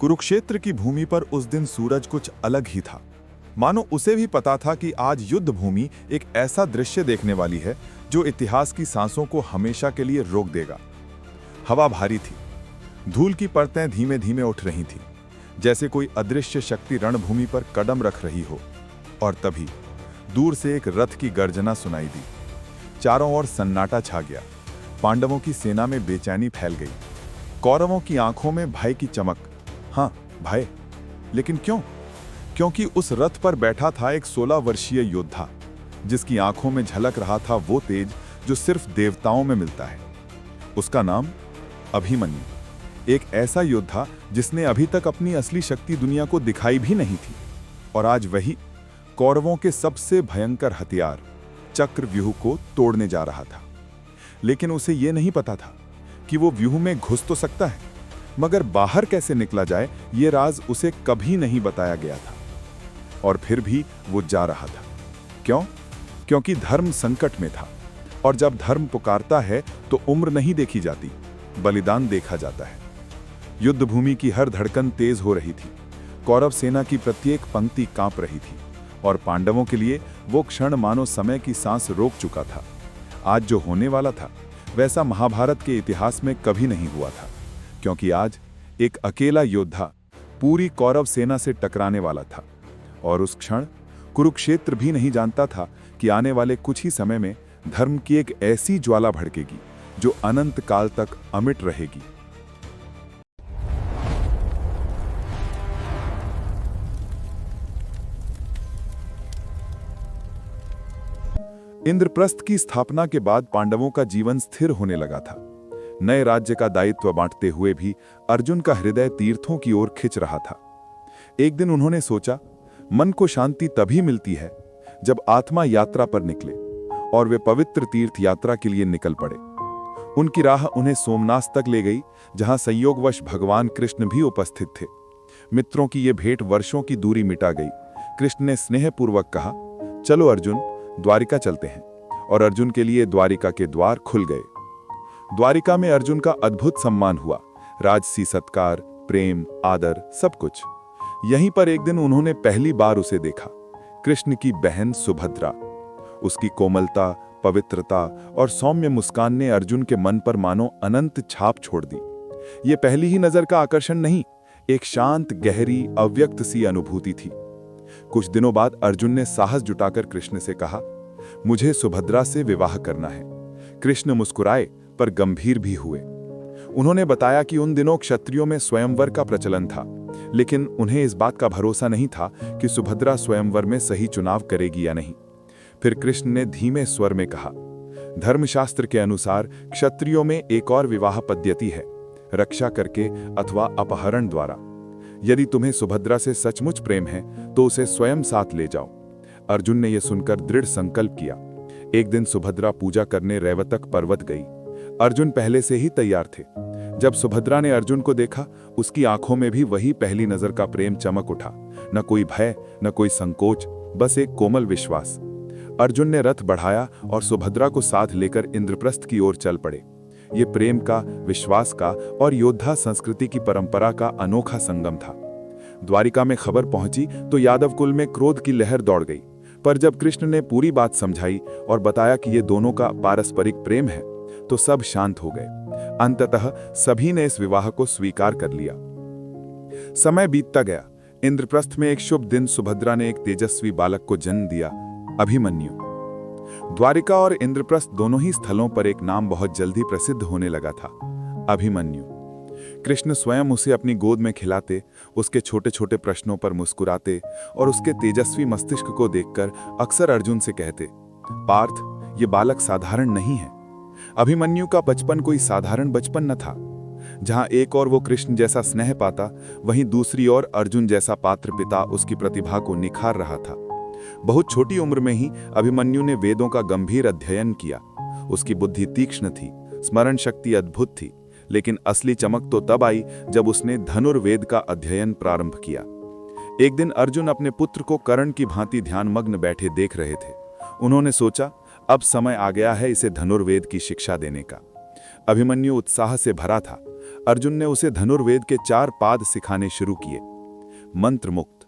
कुरुक्षेत्र की भूमि पर उस दिन सूरज कुछ अलग ही था। मानो उसे भी पता था कि आज युद्ध भूमि एक ऐसा दृश्य देखने वाली है जो इतिहास की सांसों को हमेशा के लिए रोक देगा। हवा भारी थी, धूल की परतें धीमे धीमे उठ रही थीं, जैसे कोई अदृश्य शक्ति रणभूमि पर कदम रख रही हो। और तभी दूर से एक रथ की गर्जना सुनाई दी। चारों ओर सन्नाटा छा गया। पांडवों की सेना में बेचैनी फैल गई। कौरवों की आंखों में भय की चमक। हाँ, भय, लेकिन क्यों? क्योंकि उस रथ पर बैठा था एक 16 वर्षीय योद्धा, जिसकी आंखों में झलक रहा था वो तेज जो सिर्फ देवताओं में मिलता है। उसका नाम अभिमन्यु। एक ऐसा योद्धा जिसने अभी तक अपनी असली शक्ति दुनिया को दिखाई भी नहीं थी। और आज वही कौरवों के सबसे भयंकर हथियार चक्रव्यूह को तोड़ने जा रहा था। लेकिन उसे यह नहीं पता था कि वो व्यूह में घुस तो सकता है, मगर बाहर कैसे निकला जाए ये राज उसे कभी नहीं बताया गया था। और फिर भी वो जा रहा था। क्यों? क्योंकि धर्म संकट में था। और जब धर्म पुकारता है तो उम्र नहीं देखी जाती, बलिदान देखा जाता है। युद्ध भूमि की हर धड़कन तेज हो रही थी। कौरव सेना की प्रत्येक पंक्ति कांप रही थी। और पांडवों के लिए वो क्षण मानो समय की सांस रोक चुका था। आज जो होने वाला था वैसा महाभारत के इतिहास में कभी नहीं हुआ था। क्योंकि आज एक अकेला योद्धा पूरी कौरव सेना से टकराने वाला था। और उस क्षण कुरुक्षेत्र भी नहीं जानता था कि आने वाले कुछ ही समय में धर्म की एक ऐसी ज्वाला भड़केगी जो अनंत काल तक अमिट रहेगी। इंद्रप्रस्थ की स्थापना के बाद पांडवों का जीवन स्थिर होने लगा था। नए राज्य का दायित्व बांटते हुए भी अर्जुन का हृदय तीर्थों की ओर खिंच रहा था। एक दिन उन्होंने सोचा, मन को शांति तभी मिलती है जब आत्मा यात्रा पर निकले। और वे पवित्र तीर्थ यात्रा के लिए निकल पड़े। उनकी राह उन्हें सोमनाथ तक ले गई, जहां संयोगवश भगवान कृष्ण भी उपस्थित थे। मित्रों की ये भेंट वर्षों की दूरी मिटा गई। कृष्ण ने स्नेहपूर्वक कहा, चलो अर्जुन, द्वारिका चलते हैं। और अर्जुन के लिए द्वारिका के द्वार खुल गए। द्वारिका में अर्जुन का अद्भुत सम्मान हुआ। राजसी सत्कार, प्रेम, आदर, सब कुछ। यहीं पर एक दिन उन्होंने पहली बार उसे देखा, कृष्ण की बहन सुभद्रा। उसकी कोमलता, पवित्रता और सौम्य मुस्कान ने अर्जुन के मन पर मानो अनंत छाप छोड़ दी। ये पहली ही नजर का आकर्षण नहीं, एक शांत, गहरी, अव्यक्त सी अनुभूति थी। कुछ दिनों बाद अर्जुन ने साहस जुटाकर कृष्ण से कहा, मुझे सुभद्रा से विवाह करना है। कृष्ण मुस्कुराए पर गंभीर भी हुए। उन्होंने बताया कि उन दिनों क्षत्रियों में स्वयंवर का प्रचलन था, लेकिन उन्हें इस बात का भरोसा नहीं था कि सुभद्रा स्वयंवर में सही चुनाव करेगी या नहीं। फिर कृष्ण ने धीमे स्वर में कहा, धर्मशास्त्र के अनुसार क्षत्रियों में एक और विवाह पद्धति है, रक्षा करके अथवा अपहरण द्वारा। यदि तुम्हें सुभद्रा से सचमुच प्रेम है तो उसे स्वयं साथ ले जाओ। अर्जुन ने यह सुनकर दृढ़ संकल्प किया। एक दिन सुभद्रा पूजा करने रैवतक पर्वत गई। अर्जुन पहले से ही तैयार थे। जब सुभद्रा ने अर्जुन को देखा, उसकी आंखों में भी वही पहली नजर का प्रेम चमक उठा। न कोई भय, न कोई संकोच, बस एक कोमल विश्वास। अर्जुन ने रथ बढ़ाया और सुभद्रा को साथ लेकर इंद्रप्रस्थ की ओर चल पड़े। ये प्रेम का, विश्वास का और योद्धा संस्कृति की परंपरा का अनोखा संगम था। द्वारिका में खबर पहुंची तो यादव कुल में क्रोध की लहर दौड़ गई। पर जब कृष्ण ने पूरी बात समझाई और बताया कि ये दोनों का पारस्परिक प्रेम है, तो सब शांत हो गए। अंततः सभी ने इस विवाह को स्वीकार कर लिया। समय बीतता गया। इंद्रप्रस्थ में एक शुभ दिन सुभद्रा ने एक तेजस्वी बालक को जन्म दिया, अभिमन्यु। द्वारिका और इंद्रप्रस्थ दोनों ही स्थलों पर एक नाम बहुत जल्दी प्रसिद्ध होने लगा था, अभिमन्यु। कृष्ण स्वयं उसे अपनी गोद में खिलाते, उसके छोटे छोटे प्रश्नों पर मुस्कुराते और उसके तेजस्वी मस्तिष्क को देखकर अक्सर अर्जुन से कहते, पार्थ, ये बालक साधारण नहीं है। अभिमन्यु का बचपन कोई साधारण बचपन न था। जहां एक और वो कृष्ण जैसा स्नेह पाता, वहीं दूसरी ओर अर्जुन जैसा पात्र पिता उसकी प्रतिभा को निखार रहा था। बहुत छोटी उम्र में ही अभिमन्यु ने वेदों का गंभीर अध्ययन किया। उसकी बुद्धि तीक्ष्ण थी, स्मरण शक्ति अद्भुत थी। लेकिन असली चमक तो तब आई जब उसने धनुर्वेद का अध्ययन प्रारंभ किया। एक दिन अर्जुन अपने पुत्र को कर्ण की भांति ध्यानमग्न बैठे देख रहे थे। उन्होंने सोचा, अब समय आ गया है इसे धनुर्वेद की शिक्षा देने का। अभिमन्यु उत्साह से भरा था। अर्जुन ने उसे धनुर्वेद के 4 पाद सिखाने शुरू किए। मंत्र मुक्त।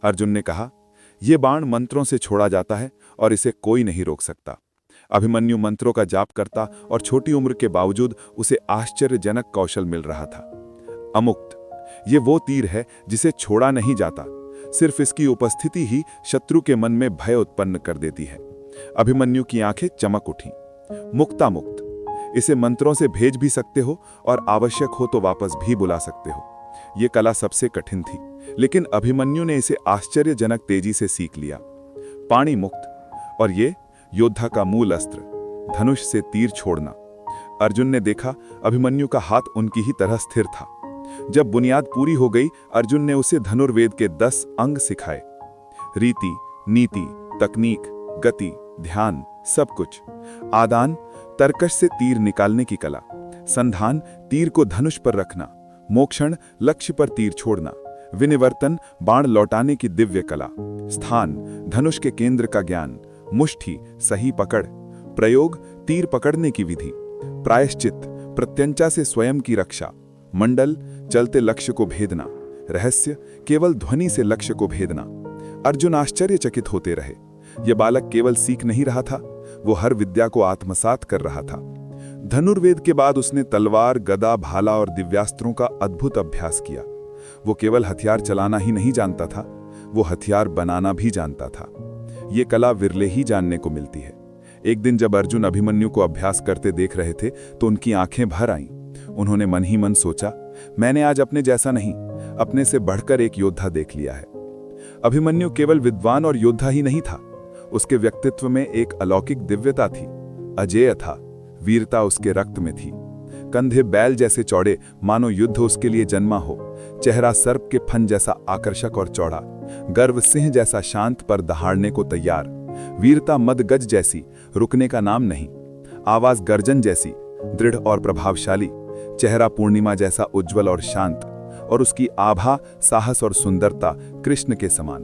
अर्जुन ने कहा, यह बाण मंत्रों से छोड़ा जाता है और इसे कोई नहीं रोक सकता। अभिमन्यु मंत्रों का जाप करता और छोटी उम्र के बावजूद उसे आश्चर्यजनक कौशल मिल रहा था। अमुक्त। ये वो तीर है जिसे छोड़ा नहीं जाता, सिर्फ इसकी उपस्थिति ही शत्रु के मन में भय उत्पन्न कर देती है। अभिमन्यु की आंखें चमक उठीं। मुक्तामुक्त। इसे मंत्रों से भेज भी सकते हो और आवश्यक हो तो वापस भी बुला सकते हो। ये कला सबसे कठिन थी, लेकिन अभिमन्यु ने इसे आश्चर्यजनक तेजी से सीख लिया। पाणी मुक्त। और ये योद्धा का मूल अस्त्र, धनुष से तीर छोड़ना। अर्जुन ने देखा अभिमन्यु का हाथ उनकी ही तरह स्थिर था। जब बुनियाद पूरी हो गई, अर्जुन ने उसे धनुर्वेद के 10 अंग सिखाए। रीति, नीति, तकनीक, गति, ध्यान, सब कुछ। आदान, तर्कश से तीर निकालने की कला। संधान, तीर को धनुष पर रखना। मोक्षण, लक्ष्य पर तीर छोड़ना। विनिवर्तन, बाण लौटाने की दिव्य कला। स्थान, धनुष के केंद्र का ज्ञान। मुष्टि, सही पकड़। प्रयोग, तीर पकड़ने की विधि। प्रायश्चित, प्रत्यंचा से स्वयं की रक्षा। मंडल, चलते लक्ष्य को भेदना। रहस्य, केवल ध्वनि से लक्ष्य को भेदना। अर्जुन आश्चर्यचकित होते रहे। यह बालक केवल सीख नहीं रहा था, वो हर विद्या को आत्मसात कर रहा था। धनुर्वेद के बाद उसने तलवार, गदा, भाला और दिव्यास्त्रों का अद्भुत अभ्यास किया। वो केवल हथियार चलाना ही नहीं जानता था, वो हथियार बनाना भी जानता था। ये कला विरले ही जानने को मिलती है। एक दिन जब अर्जुन अभिमन्यु को अभ्यास करते देख रहे थे तो उनकी आंखें भर आईं। उन्होंने मन ही मन सोचा, मैंने आज अपने जैसा नहीं, अपने से बढ़कर एक योद्धा देख लिया है। अभिमन्यु केवल विद्वान और योद्धा ही नहीं था, उसके व्यक्तित्व में एक अलौकिक दिव्यता थी। अजेय था, वीरता उसके रक्त में थी। कंधे बैल जैसे चौड़े, मानो युद्ध उसके लिए जन्मा हो। चेहरा सर्प के फन जैसा आकर्षक और चौड़ा। गर्व सिंह जैसा शांत पर दहाड़ने को तैयार। वीरता मदगज जैसी, रुकने का नाम नहीं। आवाज गर्जन जैसी, दृढ़ और प्रभावशाली। चेहरा पूर्णिमा जैसा उज्जवल और शांत, और उसकी आभा, साहस और सुंदरता कृष्ण के समान।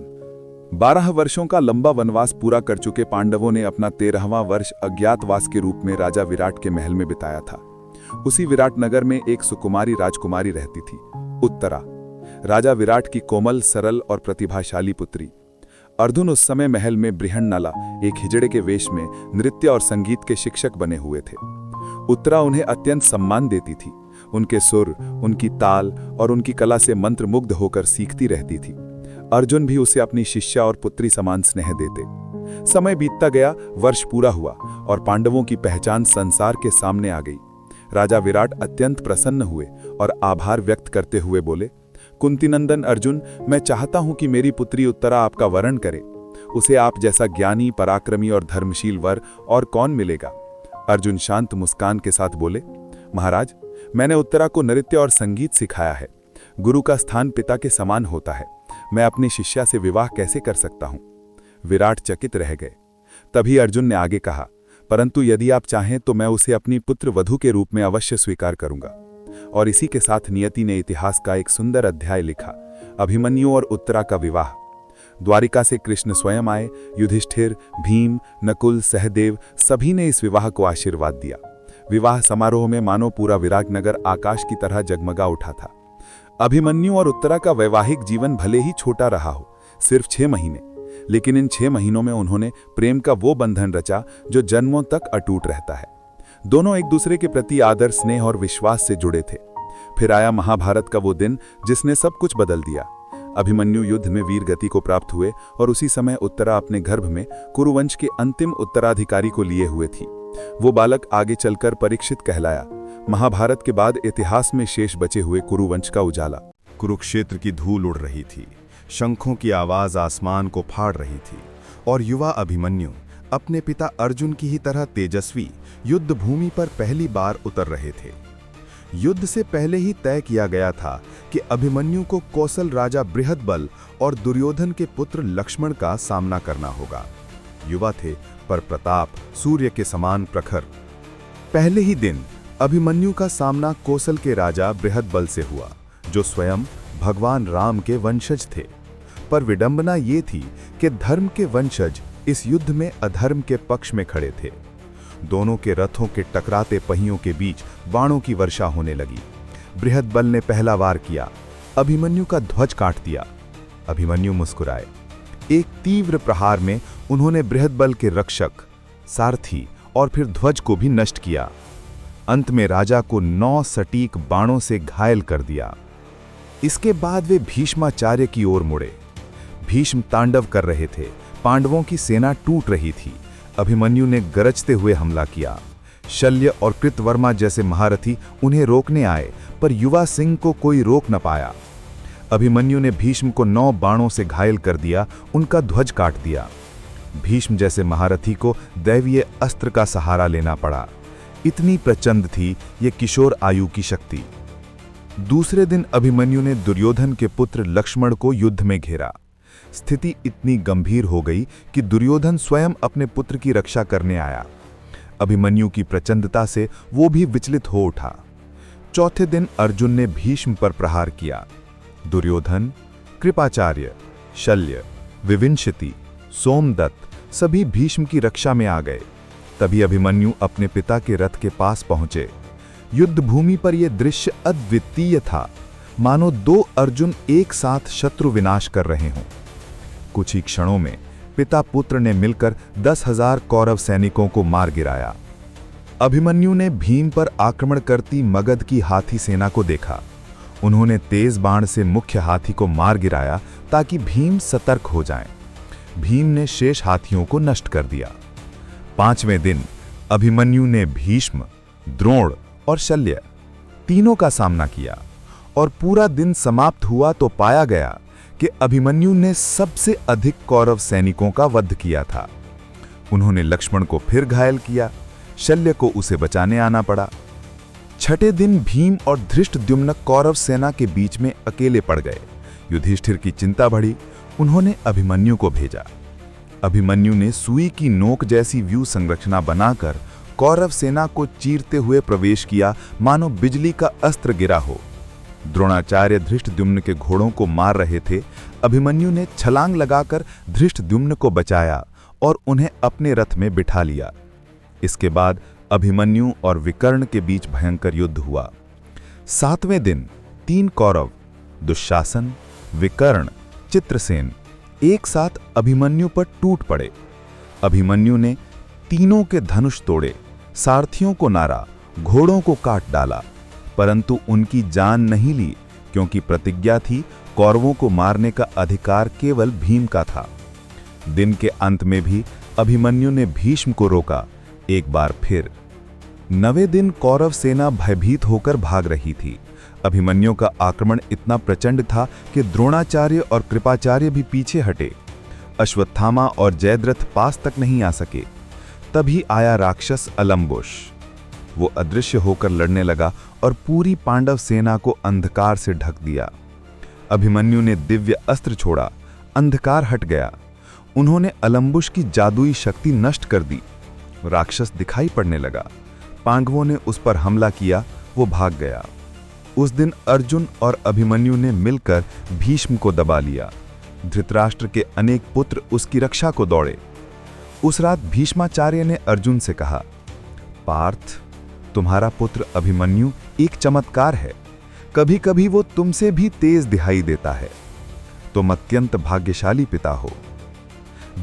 12 वर्षों का लंबा वनवास पूरा कर चुके पांडवों ने अपना 13वां वर्ष अज्ञातवास के रूप में राजा विराट के महल में बिताया था। उसी विराट नगर में एक सुकुमारी राजकुमारी रहती थी, उत्तरा। राजा विराट की कोमल, सरल और प्रतिभाशाली पुत्री। अर्जुन उस समय महल में बृहन्नला, एक हिजड़े के वेश में, नृत्य और संगीत के शिक्षक बने हुए थे। उत्तरा उन्हें अत्यंत सम्मान देती थी। उनके सुर, उनकी ताल और उनकी कला से मंत्रमुग्ध होकर सीखती रहती थी। अर्जुन भी उसे अपनी शिष्या और पुत्री समान स्नेह देते। समय बीतता गया, वर्ष पूरा हुआ और पांडवों की पहचान संसार के सामने आ गई। राजा विराट अत्यंत प्रसन्न हुए और आभार व्यक्त करते हुए बोले, कुंतीनंदन अर्जुन, मैं चाहता हूं कि मेरी पुत्री उत्तरा आपका वरण करे। उसे आप जैसा ज्ञानी, पराक्रमी और धर्मशील वर और कौन मिलेगा। अर्जुन शांत मुस्कान के साथ बोले, महाराज, मैंने उत्तरा को नृत्य और संगीत सिखाया है। गुरु का स्थान पिता के समान होता है। मैं अपनी शिष्या से विवाह कैसे कर सकता हूं। विराट चकित रह गए। तभी अर्जुन ने आगे कहा, परंतु यदि आप चाहें तो मैं उसे अपनी पुत्र वधू के रूप में अवश्य स्वीकार करूंगा। और इसी के साथ नियति ने इतिहास का एक सुंदर अध्याय लिखा, अभिमन्यु और उत्तरा का विवाह। द्वारिका से कृष्ण स्वयं आए। युधिष्ठिर, भीम, नकुल, सहदेव सभी ने इस विवाह को आशीर्वाद दिया। विवाह समारोह में मानो पूरा विराटनगर आकाश की तरह जगमगा उठा था। अभिमन्यु और उत्तरा का वैवाहिक जीवन भले ही छोटा रहा हो, सिर्फ 6 महीने, लेकिन इन 6 महीनों में उन्होंने प्रेम का वो बंधन रचा जो जन्मों तक अटूट रहता है। दोनों एक दूसरे के प्रति आदर, स्नेह और विश्वास से जुड़े थे। फिर आया महाभारत का वो दिन जिसने सब कुछ बदल दिया। अभिमन्यु युद्ध में वीर गति को प्राप्त हुए और उसी समय उत्तरा अपने गर्भ में कुरुवंश के अंतिम उत्तराधिकारी को लिए हुए थी। वो बालक आगे चलकर परीक्षित कहलाया। महाभारत के बाद इतिहास में शेष बचे हुए कुरुवंश का उजाला। कुरुक्षेत्र की धूल उड़ रही थी, शंखों की आवाज आसमान को फाड़ रही थी और युवा अभिमन्यु अपने पिता अर्जुन की ही तरह तेजस्वी युद्ध भूमि पर पहली बार उतर रहे थे। युद्ध से पहले ही तय किया गया था कि अभिमन्यु को कौशल राजा बृहदबल और दुर्योधन के पुत्र लक्ष्मण का सामना करना होगा। युवा थे पर प्रताप सूर्य के समान प्रखर। पहले ही दिन अभिमन्यु का सामना कौशल के राजा बृहदबल से हुआ, जो स्वयं भगवान राम के वंशज थे। पर विडंबना ये थी कि धर्म के वंशज इस युद्ध में अधर्म के पक्ष में खड़े थे। दोनों के रथों के टकराते पहियों के बीच बाणों की वर्षा होने लगी। बृहद्बल ने पहला वार किया। अभिमन्यु का ध्वज काट दिया। अभिमन्यु मुस्कुराए। एक तीव्र प्रहार में उन्होंने बृहद्बल के रक्षक, सारथी और फिर ध्वज को भी नष्ट किया। अंत में राजा को 9 सटीक बाणों से घायल कर दिया। इसके बाद वे भीष्माचार्य की ओर मुड़े। भीष्म तांडव कर रहे थे। पांडवों की सेना टूट रही थी। अभिमन्यु ने गरजते हुए हमला किया। शल्य और कृतवर्मा जैसे महारथी उन्हें रोकने आए, पर युवा सिंह को कोई रोक न पाया। अभिमन्यु ने भीष्म को 9 बाणों से घायल कर दिया, उनका ध्वज काट दिया। भीष्म जैसे महारथी को दैवीय अस्त्र का सहारा लेना पड़ा। इतनी प्रचंड थी ये किशोर आयु की शक्ति। दूसरे दिन अभिमन्यु ने दुर्योधन के पुत्र लक्ष्मण को युद्ध में घेरा। स्थिति इतनी गंभीर हो गई कि दुर्योधन स्वयं अपने पुत्र की रक्षा करने आया। अभिमन्यु की प्रचंडता से वो भी विचलित हो उठा। चौथे दिन अर्जुन ने भीष्म पर प्रहार किया। दुर्योधन, कृपाचार्य, शल्य, विविंशति, सोमदत्त सभी भीष्म की रक्षा में आ गए। तभी अभिमन्यु अपने पिता के रथ के पास पहुंचे। युद्ध भूमि पर यह दृश्य अद्वितीय था, मानो 2 अर्जुन एक साथ शत्रु विनाश कर रहे हों। कुछ ही क्षणों में पिता पुत्र ने मिलकर 10,000 कौरव सैनिकों को मार गिराया। अभिमन्यु ने भीम पर आक्रमण करती मगध की हाथी सेना को देखा। उन्होंने तेज बाण से मुख्य हाथी को मार गिराया ताकि भीम सतर्क हो जाएं। भीम ने शेष हाथियों को नष्ट कर दिया। 5वें दिन अभिमन्यु ने भीष्म, द्रोण और शल्य तीनों का सामना किया और पूरा दिन समाप्त हुआ तो पाया गया कि अभिमन्यु ने सबसे अधिक कौरव सैनिकों का वध किया था। उन्होंने लक्ष्मण को फिर घायल किया। शल्य को उसे बचाने आना पड़ा। छठे दिन भीम और धृष्टद्युम्न कौरव सेना के बीच में अकेले पड़ गए। युधिष्ठिर की चिंता बढ़ी। उन्होंने अभिमन्यु को भेजा। अभिमन्यु ने सुई की नोक जैसी व्यू संरचना बनाकर कौरव सेना को चीरते हुए प्रवेश किया, मानो बिजली का अस्त्र गिरा हो। द्रोणाचार्य धृष्टद्युम्न के घोड़ों को मार रहे थे। अभिमन्यु ने छलांग लगाकर धृष्टद्युम्न को बचाया और उन्हें अपने रथ में बिठा लिया। इसके बाद अभिमन्यु और विकर्ण के बीच भयंकर युद्ध हुआ। 7वें दिन 3 कौरव, दुशासन, विकर्ण, चित्रसेन एक साथ अभिमन्यु पर टूट पड़े। अभिमन्यु ने तीनों के धनुष तोड़े, सारथियों को मारा, घोड़ों को काट डाला, परंतु उनकी जान नहीं ली, क्योंकि प्रतिज्ञा थी कौरवों को मारने का अधिकार केवल भीम का था। दिन के अंत में भी अभिमन्यु ने भीष्म को रोका। एक बार फिर 9वें दिन कौरव सेना भयभीत होकर भाग रही थी। अभिमन्यु का आक्रमण इतना प्रचंड था कि द्रोणाचार्य और कृपाचार्य भी पीछे हटे। अश्वत्थामा और जयद्रथ पास तक नहीं आ सके। तभी आया राक्षस अलम्बुश। वो अदृश्य होकर लड़ने लगा और पूरी पांडव सेना को अंधकार से ढक दिया। अभिमन्यु ने दिव्य अस्त्र छोड़ा, अंधकार हट गया। उन्होंने अलम्बुश की जादुई शक्ति नष्ट कर दी। राक्षस दिखाई पड़ने लगा। पांडवों ने उस पर हमला किया, वो भाग गया। उस दिन अर्जुन और अभिमन्यु ने मिलकर भीष्म को दबा लिया। धृतराष्ट्र के अनेक पुत्र उसकी रक्षा को दौड़े। उस रात भीष्माचार्य ने अर्जुन से कहा, पार्थ, तुम्हारा पुत्र अभिमन्यु एक चमत्कार है। कभी कभी वो तुमसे भी तेज दिखाई देता है। तुम अत्यंत भाग्यशाली पिता हो।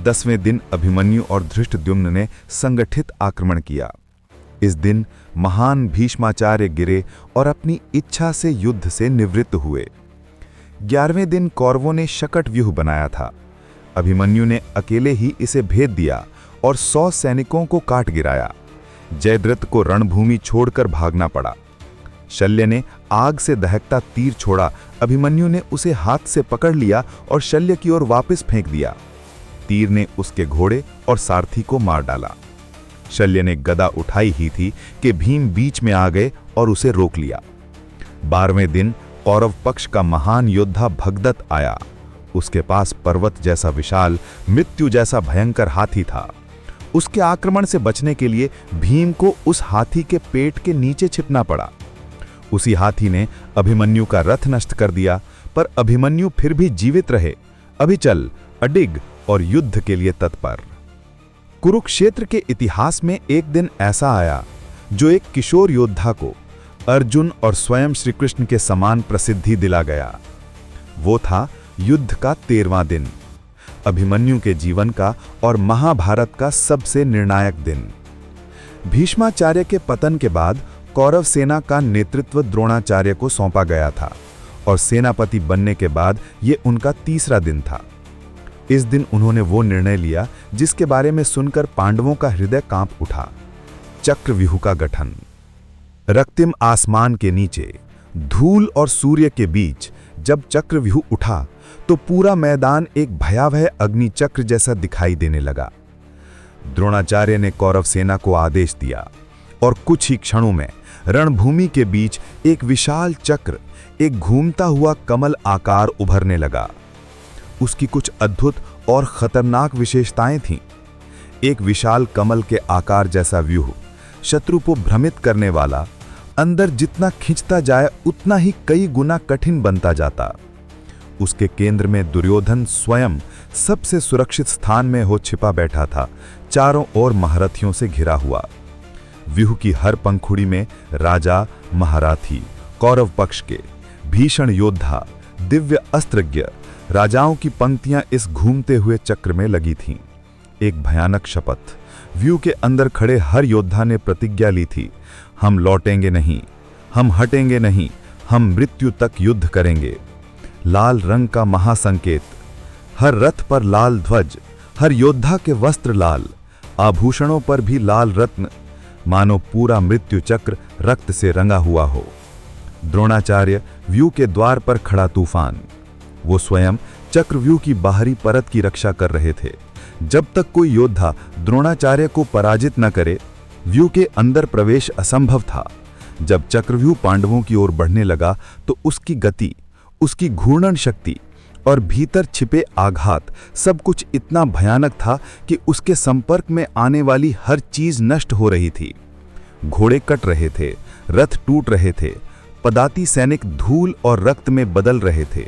10वें दिन अभिमन्यु और धृष्टद्युम्न ने संगठित आक्रमण किया। इस दिन महान भीष्माचार्य गिरे और अपनी इच्छा से युद्ध से निवृत्त हुए। 11वें दिन कौरवों ने शकट व्यूह बनाया था। अभिमन्यु ने अकेले ही इसे भेद दिया और 100 सैनिकों को काट गिराया। जयद्रथ को रणभूमि छोड़कर भागना पड़ा। शल्य ने आग से दहकता तीर छोड़ा। अभिमन्यु ने उसे हाथ से पकड़ लिया और शल्य की ओर वापस फेंक दिया। तीर ने उसके घोड़े और सारथी को मार डाला। शल्य ने गदा उठाई ही थी कि भीम बीच में आ गए और उसे रोक लिया। 12वें दिन कौरव पक्ष का महान योद्धा भगदत्त आया। उसके पास पर्वत जैसा विशाल, मृत्यु जैसा भयंकर हाथी था। उसके आक्रमण से बचने के लिए भीम को उस हाथी के पेट के नीचे छिपना पड़ा। उसी हाथी ने अभिमन्यु का रथ नष्ट कर दिया, पर अभिमन्यु फिर भी जीवित रहे, अभिचल, अडिग और युद्ध के लिए तत्पर। कुरुक्षेत्र के इतिहास में एक दिन ऐसा आया जो एक किशोर योद्धा को अर्जुन और स्वयं श्री कृष्ण के समान प्रसिद्धि दिला गया। वो था युद्ध का 13वां दिन, अभिमन्यु के जीवन का और महाभारत का सबसे निर्णायक दिन। भीष्माचार्य के पतन के बाद कौरव सेना का नेतृत्व द्रोणाचार्य को सौंपा गया था और सेनापति बनने के बाद ये उनका 3रा दिन था। इस दिन उन्होंने वो निर्णय लिया जिसके बारे में सुनकर पांडवों का हृदय कांप उठा, चक्रव्यूह का गठन। रक्तिम आसमान के नीचे, धूल और सूर्य के बीच जब चक्रव्यूह उठा तो पूरा मैदान एक भयावह अग्निचक्र जैसा दिखाई देने लगा। द्रोणाचार्य ने कौरव सेना को आदेश दिया और कुछ ही क्षणों में रणभूमि के बीच एक विशाल चक्र, एक घूमता हुआ कमल आकार उभरने लगा। उसकी कुछ अद्भुत और खतरनाक विशेषताएं थीं। एक विशाल कमल के आकार जैसा व्यूह, शत्रु को भ्रमित करने वाला, अंदर जितना खींचता जाए उतना ही कई गुना कठिन बनता जाता। उसके केंद्र में दुर्योधन स्वयं सबसे सुरक्षित स्थान में हो छिपा बैठा था, चारों ओर महारथियों से घिरा हुआ। व्यूह की हर पंखुड़ी में राजा, महारथी, कौरव पक्ष के भीषण योद्धा, दिव्य अस्त्रज्ञ, राजाओं की पंक्तियां इस घूमते हुए चक्र में लगी थीं। एक भयानक शपथ, व्यूह के अंदर खड़े हर योद्धा ने प्रतिज्ञा ली थी, हम लौटेंगे नहीं, हम हटेंगे नहीं, हम मृत्यु तक युद्ध करेंगे। लाल रंग का महासंकेत, हर रथ पर लाल ध्वज, हर योद्धा के वस्त्र लाल, आभूषणों पर भी लाल रत्न, मानो पूरा मृत्यु चक्र रक्त से रंगा हुआ हो। द्रोणाचार्य व्यूह के द्वार पर खड़ा तूफान, वो स्वयं चक्रव्यूह की बाहरी परत की रक्षा कर रहे थे। जब तक कोई योद्धा द्रोणाचार्य को पराजित न करे, व्यूह के अंदर प्रवेश असंभव था। जब चक्रव्यूह पांडवों की ओर बढ़ने लगा तो उसकी गति, उसकी घूर्णन शक्ति और भीतर छिपे आघात, सब कुछ इतना भयानक था कि उसके संपर्क में आने वाली हर चीज नष्ट हो रही थी। घोड़े कट रहे थे, रथ टूट रहे थे, पदाती सैनिक धूल और रक्त में बदल रहे थे।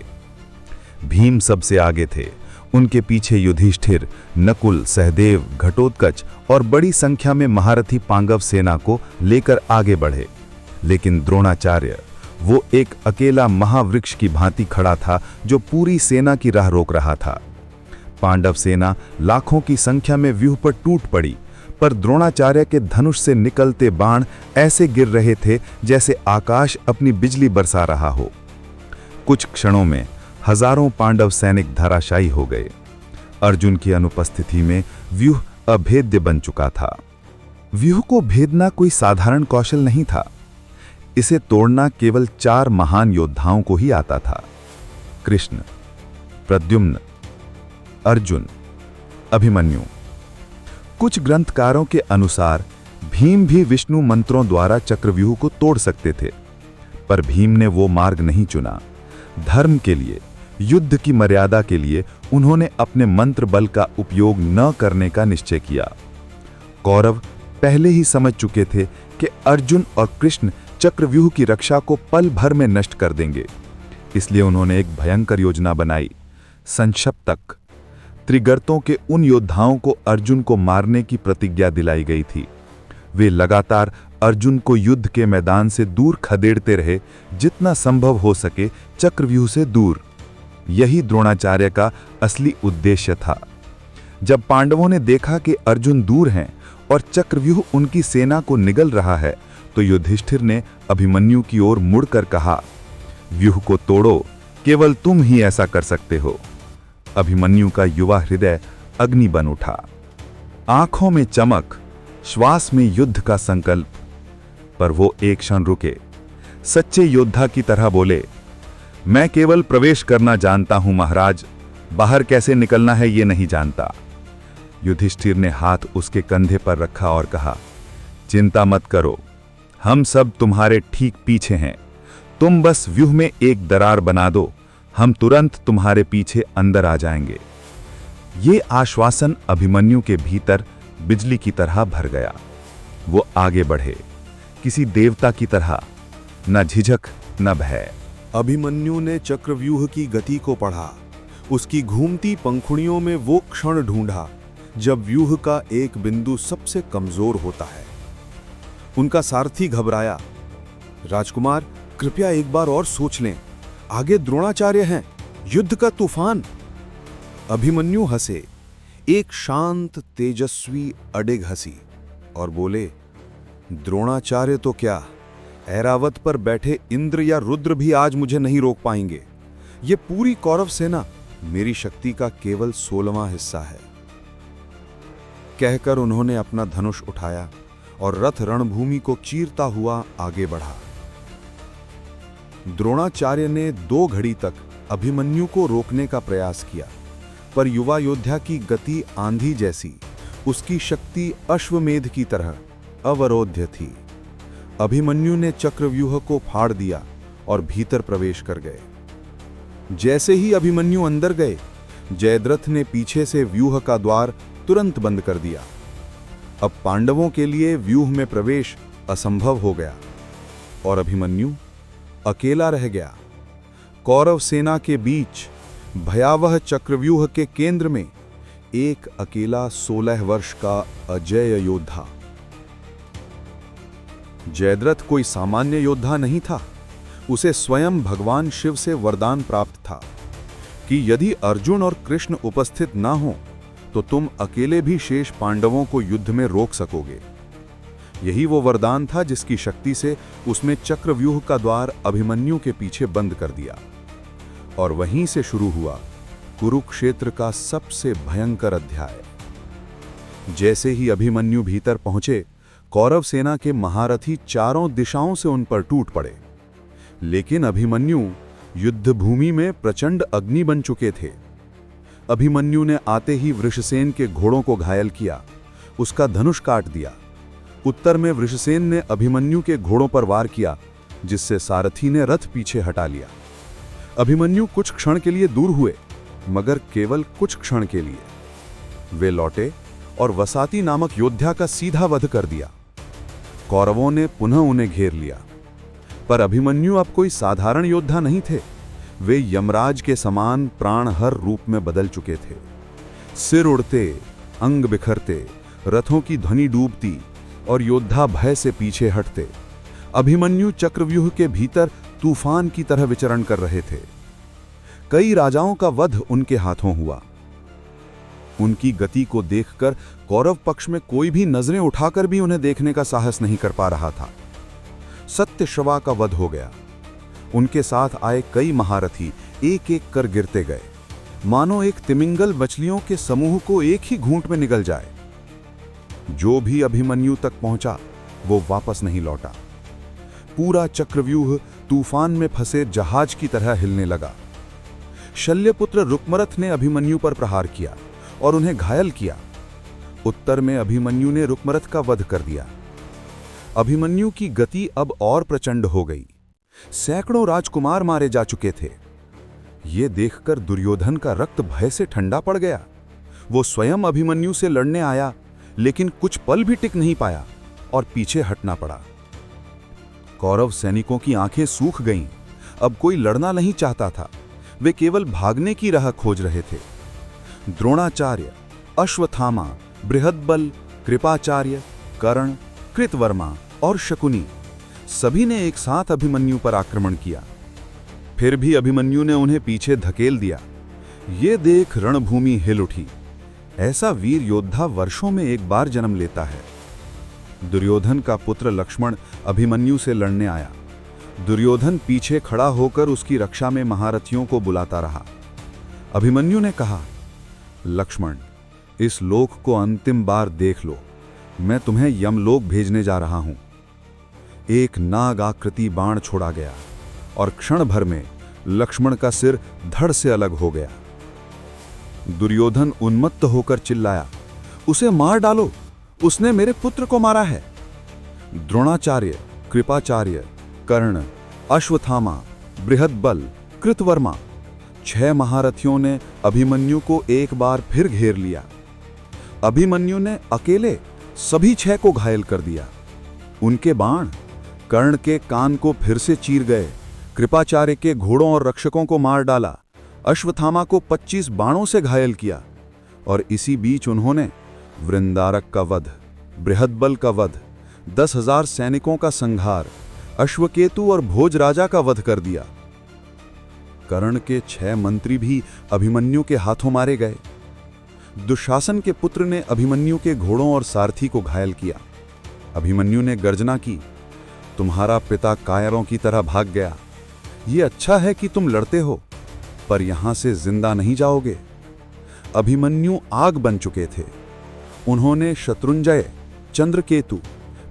भीम सबसे आगे थे, उनके पीछे युधिष्ठिर, नकुल, सहदेव, घटोत्कच और बड़ी संख्या में महारथी पांडव सेना को लेकर आगे बढ़े। लेकिन द्रोणाचार्य, वो एक अकेला महावृक्ष की भांति खड़ा था जो पूरी सेना की राह रोक रहा था। पांडव सेना लाखों की संख्या में व्यूह पर टूट पड़ी, पर द्रोणाचार्य के धनुष से निकलते बाण ऐसे गिर रहे थे जैसे आकाश अपनी बिजली बरसा रहा हो। कुछ क्षणों में हजारों पांडव सैनिक धराशायी हो गए। अर्जुन की अनुपस्थिति में व्यूह अभेद्य बन चुका था। व्यूह को भेदना कोई साधारण कौशल नहीं था। इसे तोड़ना केवल 4 महान योद्धाओं को ही आता था, कृष्ण, प्रद्युम्न, अर्जुन, अभिमन्यु। कुछ ग्रंथकारों के अनुसार भीम भी विष्णु मंत्रों द्वारा चक्रव्यूह को तोड़ सकते थे, पर भीम ने वो मार्ग नहीं चुना। धर्म के लिए, युद्ध की मर्यादा के लिए उन्होंने अपने मंत्र बल का उपयोग न करने का निश्चय किया। कौरव पहले ही समझ चुके थे कि अर्जुन और कृष्ण चक्रव्यूह की रक्षा को पल भर में नष्ट कर देंगे। इसलिए उन्होंने एक भयंकर योजना बनाई। संक्षप्तक, त्रिगर्तों के उन योद्धाओं को अर्जुन को मारने की प्रतिज्ञा दिलाई गई थी। वे लगातार अर्जुन को युद्ध के मैदान से दूर खदेड़ते रहे, जितना संभव हो सके चक्रव्यूह से दूर। यही द्रोणाचार्य का असली उद्देश्य था। जब पांडवों ने देखा कि अर्जुन दूर हैं और चक्रव्यूह उनकी सेना को निगल रहा है, तो युधिष्ठिर ने अभिमन्यु की ओर मुड़कर कहा, व्यूह को तोड़ो, केवल तुम ही ऐसा कर सकते हो। अभिमन्यु का युवा हृदय अग्नि बन उठा। आंखों में चमक, श्वास में युद्ध का संकल्प। पर वो एक क्षण रुके, सच्चे योद्धा की तरह बोले, मैं केवल प्रवेश करना जानता हूं महाराज, बाहर कैसे निकलना है ये नहीं जानता। युधिष्ठिर ने हाथ उसके कंधे पर रखा और कहा, चिंता मत करो, हम सब तुम्हारे ठीक पीछे हैं। तुम बस व्यूह में एक दरार बना दो, हम तुरंत तुम्हारे पीछे अंदर आ जाएंगे। ये आश्वासन अभिमन्यु के भीतर बिजली की तरह भर गया। वो आगे बढ़े, किसी देवता की तरह, न झिझक न भय। अभिमन्यु ने चक्रव्यूह की गति को पढ़ा। उसकी घूमती पंखुड़ियों में वो क्षण ढूंढा जब व्यूह का एक बिंदु सबसे कमजोर होता है। उनका सारथी घबराया, राजकुमार, कृपया एक बार और सोच लें। आगे द्रोणाचार्य हैं, युद्ध का तूफान। अभिमन्यु हंसे, एक शांत तेजस्वी अडिग हंसी, और बोले, द्रोणाचार्य तो क्या, ऐरावत पर बैठे इंद्र या रुद्र भी आज मुझे नहीं रोक पाएंगे। ये पूरी कौरव सेना मेरी शक्ति का केवल 16वां हिस्सा है। कहकर उन्होंने अपना धनुष उठाया और रथ रणभूमि को चीरता हुआ आगे बढ़ा। द्रोणाचार्य ने 2 घड़ी तक अभिमन्यु को रोकने का प्रयास किया, पर युवा योद्धा की गति आंधी जैसी, उसकी शक्ति अश्वमेध की तरह अवरोध्य थी। अभिमन्यु ने चक्रव्यूह को फाड़ दिया और भीतर प्रवेश कर गए। जैसे ही अभिमन्यु अंदर गए, जयद्रथ ने पीछे से व्यूह का द्वार तुरंत बंद कर दिया। अब पांडवों के लिए व्यूह में प्रवेश असंभव हो गया और अभिमन्यु अकेला रह गया। कौरव सेना के बीच भयावह चक्रव्यूह के केंद्र में एक अकेला 16 वर्ष का अजेय योद्धा। जयद्रथ कोई सामान्य योद्धा नहीं था। उसे स्वयं भगवान शिव से वरदान प्राप्त था कि यदि अर्जुन और कृष्ण उपस्थित ना हो तो तुम अकेले भी शेष पांडवों को युद्ध में रोक सकोगे। यही वो वरदान था जिसकी शक्ति से उसने चक्रव्यूह का द्वार अभिमन्यु के पीछे बंद कर दिया। और वहीं से शुरू हुआ कुरुक्षेत्र का सबसे भयंकर अध्याय। जैसे ही अभिमन्यु भीतर पहुंचे, कौरव सेना के महारथी चारों दिशाओं से उन पर टूट पड़े। लेकिन अभिमन्यु युद्धभूमि में प्रचंड अग्नि बन चुके थे। अभिमन्यु ने आते ही वृषसेन के घोड़ों को घायल किया, उसका धनुष काट दिया। उत्तर में वृषसेन ने अभिमन्यु के घोड़ों पर वार किया, जिससे सारथी ने रथ पीछे हटा लिया। अभिमन्यु कुछ क्षण के लिए दूर हुए, मगर केवल कुछ क्षण के लिए। वे लौटे और वसाती नामक योद्धा का सीधा वध कर दिया। कौरवों ने पुनः उन्हें घेर लिया, पर अभिमन्यु अब कोई साधारण योद्धा नहीं थे। वे यमराज के समान प्राणहर रूप में बदल चुके थे। सिर उड़ते, अंग बिखरते, रथों की ध्वनि डूबती और योद्धा भय से पीछे हटते। अभिमन्यु चक्रव्यूह के भीतर तूफान की तरह विचरण कर रहे थे। कई राजाओं का वध उनके हाथों हुआ। उनकी गति को देखकर कौरव पक्ष में कोई भी नजरें उठाकर भी उन्हें देखने का साहस नहीं कर पा रहा था। सत्यश्रवा का वध हो गया। उनके साथ आए कई महारथी एक एक कर गिरते गए, मानो एक तिमिंगल मछलियों के समूह को एक ही घूंट में निगल जाए। जो भी अभिमन्यु तक पहुंचा वो वापस नहीं लौटा। पूरा चक्रव्यूह तूफान में फंसे जहाज की तरह हिलने लगा। शल्यपुत्र रुक्मरथ ने अभिमन्यु पर प्रहार किया और उन्हें घायल किया। उत्तर में अभिमन्यु ने रुक्मरथ का वध कर दिया। अभिमन्यु की गति अब और प्रचंड हो गई। सैकड़ों राजकुमार मारे जा चुके थे। ये देखकर दुर्योधन का रक्त भय से ठंडा पड़ गया। वो स्वयं अभिमन्यु से लड़ने आया, लेकिन कुछ पल भी टिक नहीं पाया और पीछे हटना पड़ा। कौरव सैनिकों की आंखें सूख गईं। अब कोई लड़ना नहीं चाहता था। वे केवल भागने की राह खोज रहे थे। द्रोणाचार्य, अश्वत्थामा, बृहद्बल, कृपाचार्य, कर्ण, कृतवर्मा और शकुनी सभी ने एक साथ अभिमन्यु पर आक्रमण किया। फिर भी अभिमन्यु ने उन्हें पीछे धकेल दिया। ये देख रणभूमि हिल उठी। ऐसा वीर योद्धा वर्षों में एक बार जन्म लेता है। दुर्योधन का पुत्र लक्ष्मण अभिमन्यु से लड़ने आया। दुर्योधन पीछे खड़ा होकर उसकी रक्षा में महारथियों को बुलाता रहा। अभिमन्यु ने कहा, लक्ष्मण, इस लोक को अंतिम बार देख लो। मैं तुम्हें यमलोक भेजने जा रहा हूं। एक नाग आकृति बाण छोड़ा गया और क्षण भर में लक्ष्मण का सिर धड़ से अलग हो गया। दुर्योधन उन्मत्त होकर चिल्लाया, उसे मार डालो, उसने मेरे पुत्र को मारा है। द्रोणाचार्य, कृपाचार्य, कर्ण, अश्वत्थामा, बृहद्बल, कृतवर्मा 6 महारथियों ने अभिमन्यु को एक बार फिर घेर लिया। अभिमन्यु ने अकेले सभी 6 को घायल कर दिया। उनके बाण कर्ण के कान को फिर से चीर गए, कृपाचार्य के घोड़ों और रक्षकों को मार डाला, अश्वत्थामा को 25 बाणों से घायल किया और इसी बीच उन्होंने वृंदारक का वध, बृहद्बल का वध, 10,000 सैनिकों का संहार, अश्वकेतु और भोज राजा का वध कर दिया। कर्ण के 6 मंत्री भी अभिमन्यु के हाथों मारे गए। दुशासन के पुत्र ने अभिमन्यु के घोड़ों और सारथी को घायल किया। अभिमन्यु ने गर्जना की, तुम्हारा पिता कायरों की तरह भाग गया। ये अच्छा है कि तुम लड़ते हो, पर यहां से जिंदा नहीं जाओगे। अभिमन्यु आग बन चुके थे। उन्होंने शत्रुंजय, चंद्रकेतु,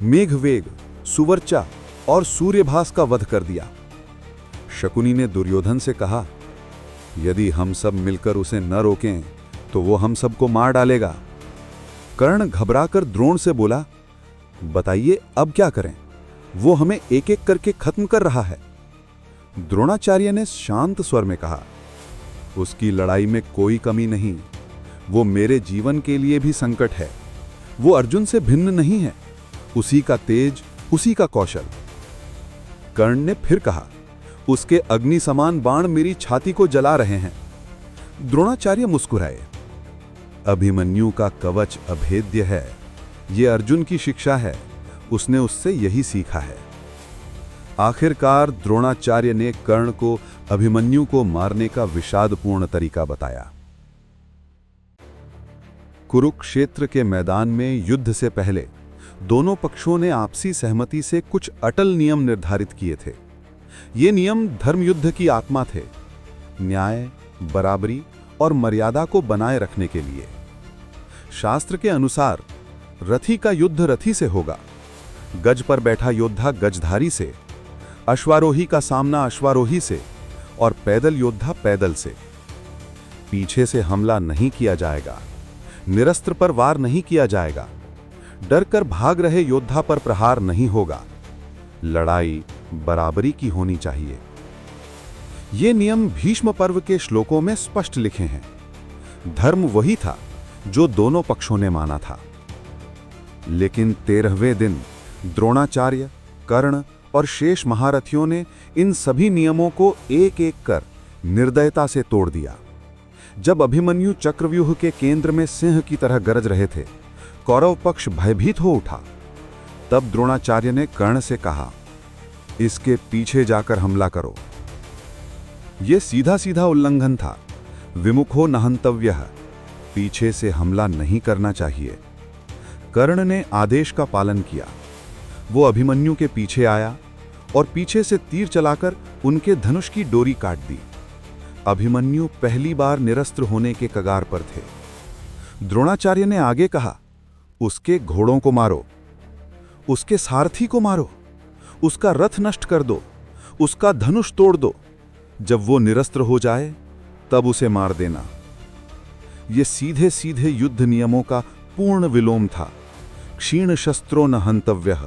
मेघवेग, सुवर्चा और सूर्यभास का वध कर दिया। शकुनी ने दुर्योधन से कहा, यदि हम सब मिलकर उसे न रोकें तो वो हम सबको मार डालेगा। कर्ण घबराकर द्रोण से बोला, बताइए अब क्या करें? वो हमें एक एक करके खत्म कर रहा है। द्रोणाचार्य ने शांत स्वर में कहा, उसकी लड़ाई में कोई कमी नहीं। वो मेरे जीवन के लिए भी संकट है। वो अर्जुन से भिन्न नहीं है। उसी का तेज, उसी का कौशल। कर्ण ने फिर कहा, उसके अग्नि समान बाण मेरी छाती को जला रहे हैं। द्रोणाचार्य मुस्कुराए। अभिमन्यु का कवच अभेद्य है। यह अर्जुन की शिक्षा है। उसने उससे यही सीखा है। आखिरकार द्रोणाचार्य ने कर्ण को अभिमन्यु को मारने का विषादपूर्ण तरीका बताया। कुरुक्षेत्र के मैदान में युद्ध से पहले दोनों पक्षों ने आपसी सहमति से कुछ अटल नियम निर्धारित किए थे। ये नियम धर्मयुद्ध की आत्मा थे, न्याय, बराबरी और मर्यादा को बनाए रखने के लिए। शास्त्र के अनुसार रथी का युद्ध रथी से होगा, गज पर बैठा योद्धा गजधारी से, अश्वारोही का सामना अश्वारोही से और पैदल योद्धा पैदल से। पीछे से हमला नहीं किया जाएगा, निरस्त्र पर वार नहीं किया जाएगा, डर कर भाग रहे योद्धा पर प्रहार नहीं होगा। लड़ाई बराबरी की होनी चाहिए। ये नियम भीष्म पर्व के श्लोकों में स्पष्ट लिखे हैं। धर्म वही था जो दोनों पक्षों ने माना था। लेकिन 13वें दिन द्रोणाचार्य, कर्ण और शेष महारथियों ने इन सभी नियमों को एक एक कर निर्दयता से तोड़ दिया। जब अभिमन्यु चक्रव्यूह के केंद्र में सिंह की तरह गरज रहे थे, कौरव पक्ष भयभीत हो उठा। तब द्रोणाचार्य ने कर्ण से कहा, इसके पीछे जाकर हमला करो। यह सीधा सीधा उल्लंघन था। विमुखो नहंतव्यः, पीछे से हमला नहीं करना चाहिए। कर्ण ने आदेश का पालन किया। वो अभिमन्यु के पीछे आया और पीछे से तीर चलाकर उनके धनुष की डोरी काट दी। अभिमन्यु पहली बार निरस्त्र होने के कगार पर थे। द्रोणाचार्य ने आगे कहा, उसके घोड़ों को मारो, उसके सारथी को मारो, उसका रथ नष्ट कर दो, उसका धनुष तोड़ दो। जब वो निरस्त्र हो जाए तब उसे मार देना। ये सीधे सीधे युद्ध नियमों का पूर्ण विलोम था। क्षीण शस्त्रो न हंतव्यः,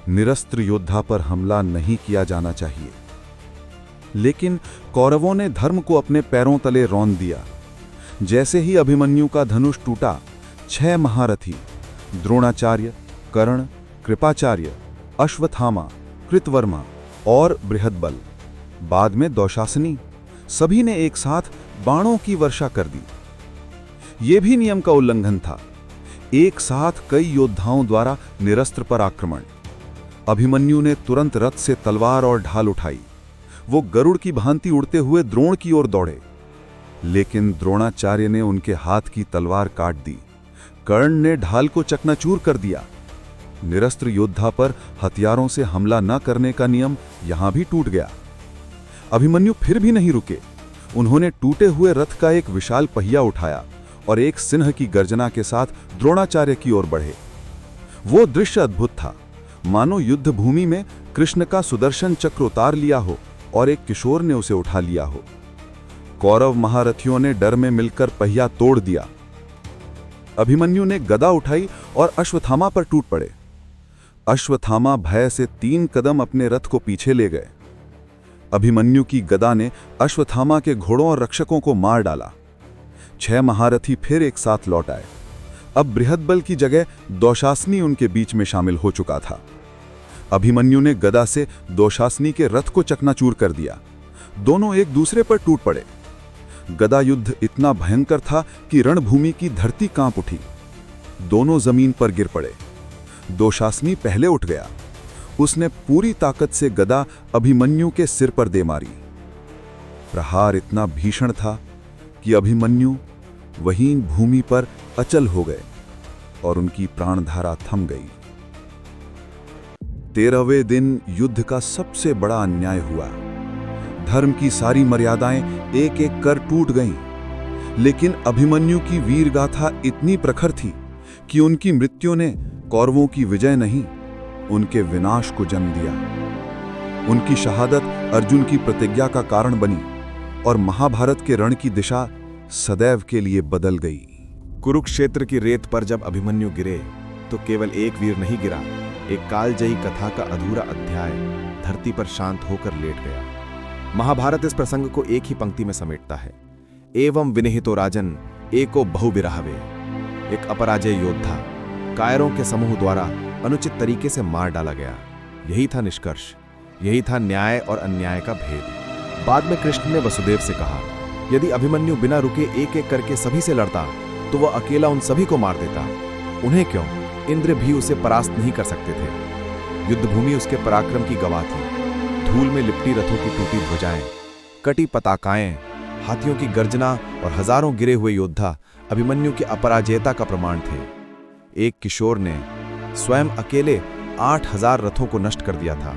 निरस्त्र योद्धा पर हमला नहीं किया जाना चाहिए। लेकिन कौरवों ने धर्म को अपने पैरों तले रौंद दिया। जैसे ही अभिमन्यु का धनुष टूटा, 6 महारथी द्रोणाचार्य, कर्ण, कृपाचार्य, अश्वत्थामा, कृतवर्मा और बृहद्बल, बाद में दौशासनी, सभी ने एक साथ बाणों की वर्षा कर दी। यह भी नियम का उल्लंघन था। एक साथ कई योद्धाओं द्वारा निरस्त्र पर आक्रमण। अभिमन्यु ने तुरंत रथ से तलवार और ढाल उठाई। वो गरुड़ की भांति उड़ते हुए द्रोण की ओर दौड़े, लेकिन द्रोणाचार्य ने उनके हाथ की तलवार काट दी। कर्ण ने ढाल को चकनाचूर कर दिया। निरस्त्र योद्धा पर हथियारों से हमला न करने का नियम यहां भी टूट गया। अभिमन्यु फिर भी नहीं रुके। उन्होंने टूटे हुए रथ का एक विशाल पहिया उठाया और एक सिंह की गर्जना के साथ द्रोणाचार्य की ओर बढ़े। वो दृश्य अद्भुत था, मानो युद्ध भूमि में कृष्ण का सुदर्शन चक्र उतार लिया हो और एक किशोर ने उसे उठा लिया हो। कौरव महारथियों ने डर में मिलकर पहिया तोड़ दिया। अभिमन्यु ने गदा उठाई और अश्वत्थामा पर टूट पड़े। अश्वत्थामा भय से 3 कदम अपने रथ को पीछे ले गए। अभिमन्यु की गदा ने अश्वत्थामा के घोड़ों और रक्षकों को मार डाला। 6 महारथी फिर एक साथ लौट आए। अब बृहद्बल की जगह दौशासनी उनके बीच में शामिल हो चुका था। अभिमन्यु ने गदा से दौशासनी के रथ को चकनाचूर कर दिया। दोनों एक दूसरे पर टूट पड़े। गदा युद्ध इतना भयंकर था कि रणभूमि की धरती कांप उठी। दोनों जमीन पर गिर पड़े। दौशासनी पहले उठ गया। उसने पूरी ताकत से गदा अभिमन्यु के सिर पर दे मारी। प्रहार इतना भीषण था कि अभिमन्यु वहीं भूमि पर अचल हो गए और उनकी प्राणधारा थम गई। 13वें दिन युद्ध का सबसे बड़ा अन्याय हुआ। धर्म की सारी मर्यादाएं एक एक कर टूट गईं, लेकिन अभिमन्यु की वीर गाथा इतनी प्रखर थी कि उनकी मृत्यु ने कौरवों की विजय नहीं, उनके विनाश को जन्म दिया। उनकी शहादत अर्जुन की प्रतिज्ञा का कारण बनी और महाभारत के रण की दिशा सदैव के लिए बदल गई। कुरुक्षेत्र की रेत पर जब अभिमन्यु गिरे तो केवल एक वीर नहीं गिरा, एक कालजयी कथा का अधूरा अध्याय धरती पर शांत होकर लेट गया। महाभारत इस प्रसंग को एक ही पंक्ति में समेटता है, एवं विनिहितो राजन एको बहुबिराहवे। एक अपराजय योद्धा कायरों के समूह द्वारा अनुचित तरीके से मार डाला गया। यही था निष्कर्ष, यही था न्याय और अन्याय का भेद। बाद में कृष्ण ने वसुदेव से कहा, यदि अभिमन्यु बिना रुके एक एक करके सभी से लड़ता तो वह अकेला उन सभी को मार देता। उन्हें क्यों, इंद्र भी उसे परास्त नहीं कर सकते थे। युद्धभूमि उसके पराक्रम की गवाह थी। धूल में लिपटी रथों की टूटी ध्वजाएं, कटी पताकाएं, हाथियों की गर्जना और हजारों गिरे हुए योद्धा अभिमन्यु की अपराजयता का प्रमाण थे। एक किशोर ने स्वयं अकेले 8000 रथों को नष्ट कर दिया था।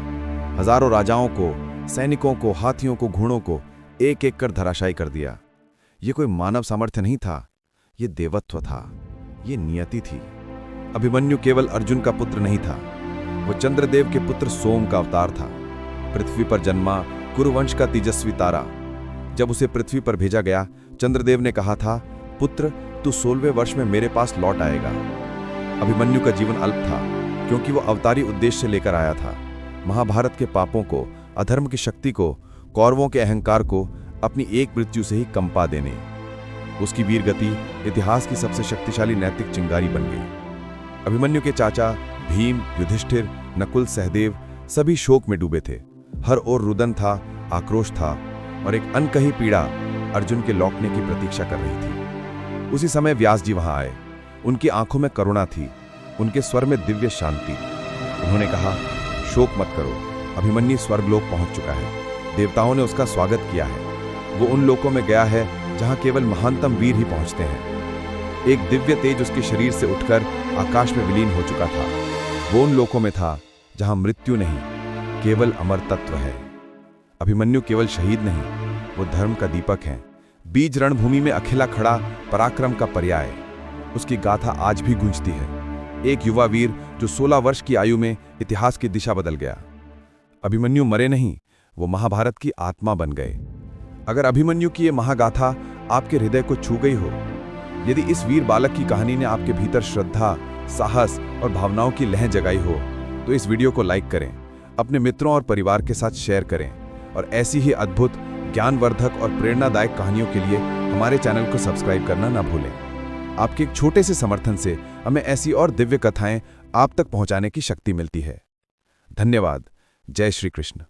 हजारों राजाओं को, सैनिकों को, हाथियों को, घोड़ों को एक एक कर धराशायी कर दिया। यह कोई मानव सामर्थ्य नहीं था, यह देवत्व था, यह नियति थी। अभिमन्यु केवल अर्जुन का पुत्र नहीं था, वह चंद्रदेव के पुत्र सोम का अवतार था। पृथ्वी पर जन्मा कुरुवंश का तेजस्वी तारा। जब उसे पृथ्वी पर भेजा गया, चंद्रदेव ने कहा था, पुत्र तू 16वें वर्ष में मेरे पास लौट आएगा। अभिमन्यु का जीवन अल्प था, क्योंकि वह अवतारी उद्देश्य लेकर आया था, महाभारत के पापों को, अधर्म की शक्ति को, कौरवों के अहंकार को अपनी एक मृत्यु से ही कंपा देने। उसकी वीर गति इतिहास की सबसे शक्तिशाली नैतिक चिंगारी बन गई। अभिमन्यु के चाचा भीम, युधिष्ठिर, नकुल, सहदेव सभी शोक में डूबे थे। हर ओर रुदन था, आक्रोश था और एक अनकही पीड़ा अर्जुन के लौटने की प्रतीक्षा कर रही थी। उसी समय व्यास जी वहां आए। उनकी आंखों में करुणा थी, उनके स्वर में दिव्य शांति। उन्होंने कहा, शोक मत करो, अभिमन्यु स्वर्गलोक पहुंच चुका है। देवताओं ने उसका स्वागत किया है। वो उन लोकों में गया है जहां केवल महानतम वीर ही पहुंचते हैं। एक दिव्य तेज उसके शरीर से उठकर आकाश में विलीन हो चुका था। वो उन लोकों में था जहां मृत्यु नहीं, केवल अमर तत्व है। अभिमन्यु केवल शहीद नहीं, वो धर्म का दीपक है। बीज रणभूमि में अकेला खड़ा पराक्रम का पर्याय। उसकी गाथा आज भी गूंजती है। एक युवा वीर जो 16 वर्ष की आयु में इतिहास की दिशा बदल गया। अभिमन्यु मरे नहीं, वो महाभारत की आत्मा बन गए। अगर अभिमन्यु की ये महागाथा आपके हृदय को छू गई हो, यदि इस वीर बालक की कहानी ने आपके भीतर श्रद्धा, साहस और भावनाओं की लहर जगाई हो, तो इस वीडियो को लाइक करें, अपने मित्रों और परिवार के साथ शेयर करें और ऐसी ही अद्भुत, ज्ञानवर्धक और प्रेरणादायक कहानियों के लिए हमारे चैनल को सब्सक्राइब करना ना भूलें। आपके एक छोटे से समर्थन से हमें ऐसी और दिव्य कथाएं आप तक पहुंचाने की शक्ति मिलती है। धन्यवाद। जय श्री कृष्ण।